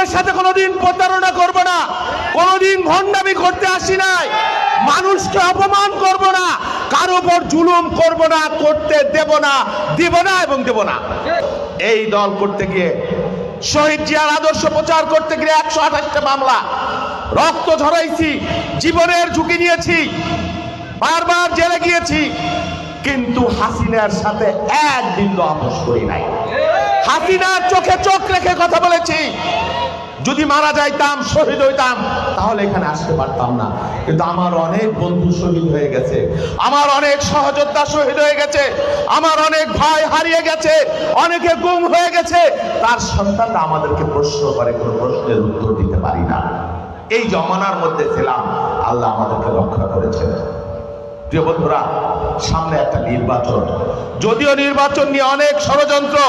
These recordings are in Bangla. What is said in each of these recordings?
আপনাদের সাথে কোনোদিন প্রতারণা করব না, কোনোদিন ভণ্ডামি করতে আসি নাই, মানুষকে অপমান করব না, কারো উপর জুলুম করব না, করতে দেব না, দিব না এবং দেব না। এই দল করতে গিয়ে শহীদ জিয়ার আদর্শ প্রচার করতে গিয়ে 128টা মামলা, রক্ত ঝরাইছি, জীবনের ঝুঁকি নিয়েছি, বারবার জেলে গিয়েছি, কিন্তু হাসিনার সাথে এক বিন্দু আপোষ করি নাই। হাসিনার চোখে চোখ রেখে কথা বলেছি। যদি মারা যাইতাম, শহীদ হইতাম, তাহলে এখানে আসতে পারতাম না। কিন্তু আমার অনেক বন্ধু শহীদ হয়ে গেছে, আমার অনেক সহযোদ্ধা শহীদ হয়ে গেছে, আমার অনেক ভাই হারিয়ে গেছে, অনেকে গুম হয়ে গেছে। তার সন্তানরা আমাদেরকে প্রশ্ন করে, কোনো প্রশ্নের উত্তর দিতে পারি না। এই জমানার মধ্যে ছিলাম, আল্লাহ আমাদেরকে রক্ষা করেছেন। প্রিয় বন্ধুরা, সামনে একটা নির্বাচন, যদিও নির্বাচন নিয়ে অনেক ষড়যন্ত্র,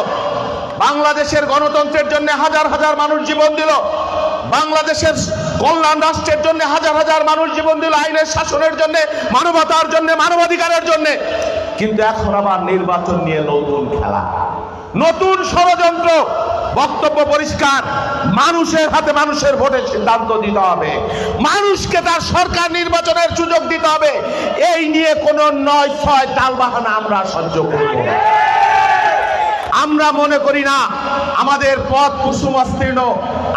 বাংলাদেশের গণতন্ত্রের জন্য হাজার হাজার মানুষ জীবন দিল, বাংলাদেশের কল্যাণ রাষ্ট্রের জন্য হাজার হাজার মানুষ জীবন দিল, আইনের শাসনের জন্য, মানবতার জন্য, মানবাধিকারের জন্য। কিন্তু এখন আবার নির্বাচন নিয়ে নতুন খেলা, নতুন ষড়যন্ত্র। বক্তব্য পরিষ্কার, মানুষের হাতে মানুষের ভোটের সিদ্ধান্ত দিতে হবে, মানুষকে তার সরকার নির্বাচনের সুযোগ দিতে হবে। এই নিয়ে কোনো নয় ছয় টালবাহানা আমরা সহ্য করব না। আমরা মনে করি না আমাদের পথ কুসুমস্তীর্ণ,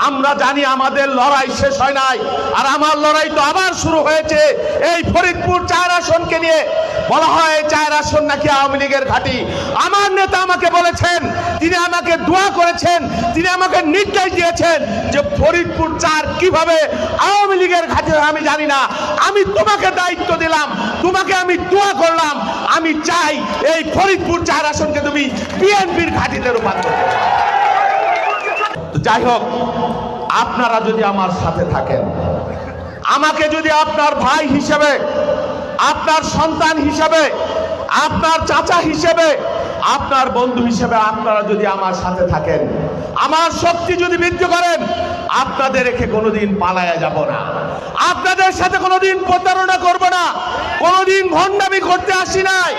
আমরা জানি আমাদের লড়াই শেষ হয় নাই, আর আমার লড়াই তো আবার শুরু হয়েছে। এই ফরিদপুর 4 আসনকে নিয়ে বলা হয় 4 আসন নাকি আওয়ামী লীগের ঘাঁটি। আমার নেতা আমাকে বলেছেন, তিনি আমাকে দোয়া করেছেন, তিনি আমাকে নির্দেশ দিয়েছেন যে ফরিদপুর 4 কিভাবে আওয়ামী লীগের ঘাঁটি হয় আমি জানি না, আমি তোমাকে দায়িত্ব দিলাম, তোমাকে আমি দোয়া করলাম, আমি চাই এই ফরিদপুর 4 আসনকে তুমি বিএনপির ঘাঁটিতে রূপান্তর করো। যাই হোক, আপনারা যদি আমার সাথে থাকেন, আমাকে যদি আপনার ভাই হিসেবে, আপনার সন্তান হিসেবে, আপনার চাচা হিসেবে, আপনার বন্ধু হিসেবে আপনারা যদি আমার সাথে থাকেন, আমার শক্তি যদি বৃদ্ধি করেন, আপনাদের রেখে কোনোদিন পালায়া যাব না, আপনাদের সাথে কোনোদিন প্রতারণা করব না, কোনোদিন ভণ্ডামি করতে আসি নাই,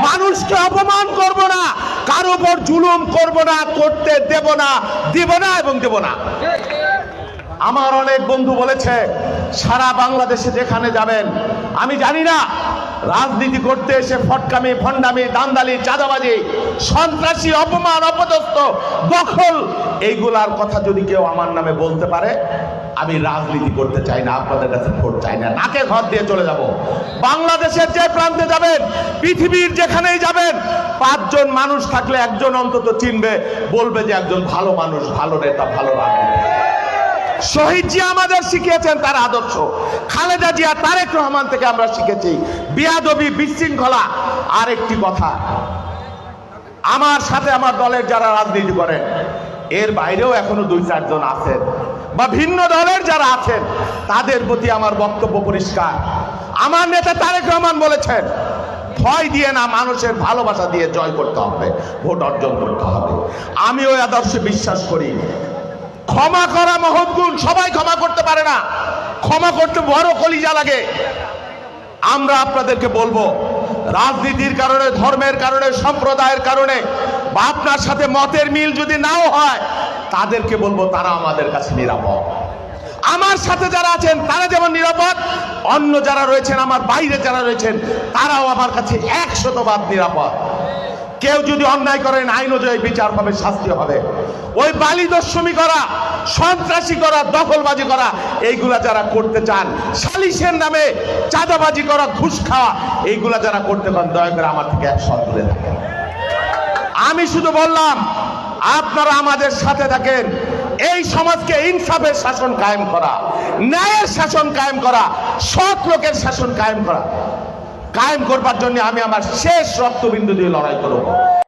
মানুষকে অপমান করব না, কারো উপর জুলুম করব না, করতে দেব না, দিব না এবং দেব না। আমার অনেক বন্ধু বলেছে সারা বাংলাদেশে যেখানে যাবেন, আমি জানি না রাজনীতি করতে এসে ফটকামি, ভণ্ডামি, দান্দালি, চাঁদাবাজি, সন্ত্রাসী, অপমান, অপদস্থ, দখল, এইগুলার কথা যদি কেউ আমার নামে বলতে পারে, আমি রাজনীতি করতে চাই না, আপনাদের কাছে ভোট চাই না, নাকে ঘর দিয়ে চলে যাব। বাংলাদেশের যে প্রান্তে যাবেন, পৃথিবীর যেখানেই যাবেন, 5 জন মানুষ থাকলে একজন অন্তত চিনবে, বলবে যে একজন ভালো মানুষ, ভালো নেতা, ভালো রাজনীতি। শহীদ জিয়া আমাদের শিখিয়েছেন তার আদর্শ, খালেদা জিয়া, তারেক রহমান থেকে আমরা শিখেছি বিয়াদবি, বিশৃঙ্খলা। আর একটি কথা, আমার সাথে আমার দলের যারা রাজনীতি করেন, এর বাইরেও এখনো 2-4 জন আছেন, বা ভিন্ন দলের যারা আছেন, তাদের প্রতি আমার বক্তব্য পরিষ্কার। আমার নেতা তারেক রহমান বলেছেন, ভয় দিয়ে না, মানুষের ভালোবাসা দিয়ে জয় করতে হবে, ভোট অর্জন করতে হবে। আমি ওই আদর্শে বিশ্বাস করি। ক্ষমা করা মহৎ গুণ, সবাই ক্ষমা করতে পারে না, ক্ষমা করতে বড় কলিজা লাগে। আমরা আপনাদেরকে বলবো, রাজনীতির কারণে, ধর্মের কারণে, সম্প্রদায়ের কারণে, বা আপনার সাথে মতের মিল যদি নাও হয়, তাদেরকে বলবো তারা আমাদের কাছে নিরাপদ। আমার সাথে যারা আছেন তারা যেমন নিরাপদ, অন্য যারা রয়েছেন, আমার বাইরে যারা রয়েছেন, তারাও আমার কাছে 100% নিরাপদ। কেউ যদি অন্যায় করেন, আইন অনুযায়ী বিচার হবে, শাস্তি হবে। ওই বালি দস্যুমি করা, সন্ত্রাসী করা, দখলবাজি করা, এইগুলা যারা করতে চান, সালিশের নামে চাঁদাবাজি করা, ঘুষ খাওয়া, এইগুলা যারা করতে পারেন, দয়া করে আমার থেকে 100 দূরে থাকেন। আমি শুধু বললাম, আপনারা আমাদের সাথে থাকেন। এই সমাজকে ইনসাফের শাসন কায়েম করা, ন্যায়ের শাসন কায়েম করা, সৎ লোকের শাসন কায়েম করবার জন্য আমি আমার শেষ রক্তবিন্দু দিয়ে লড়াই করব।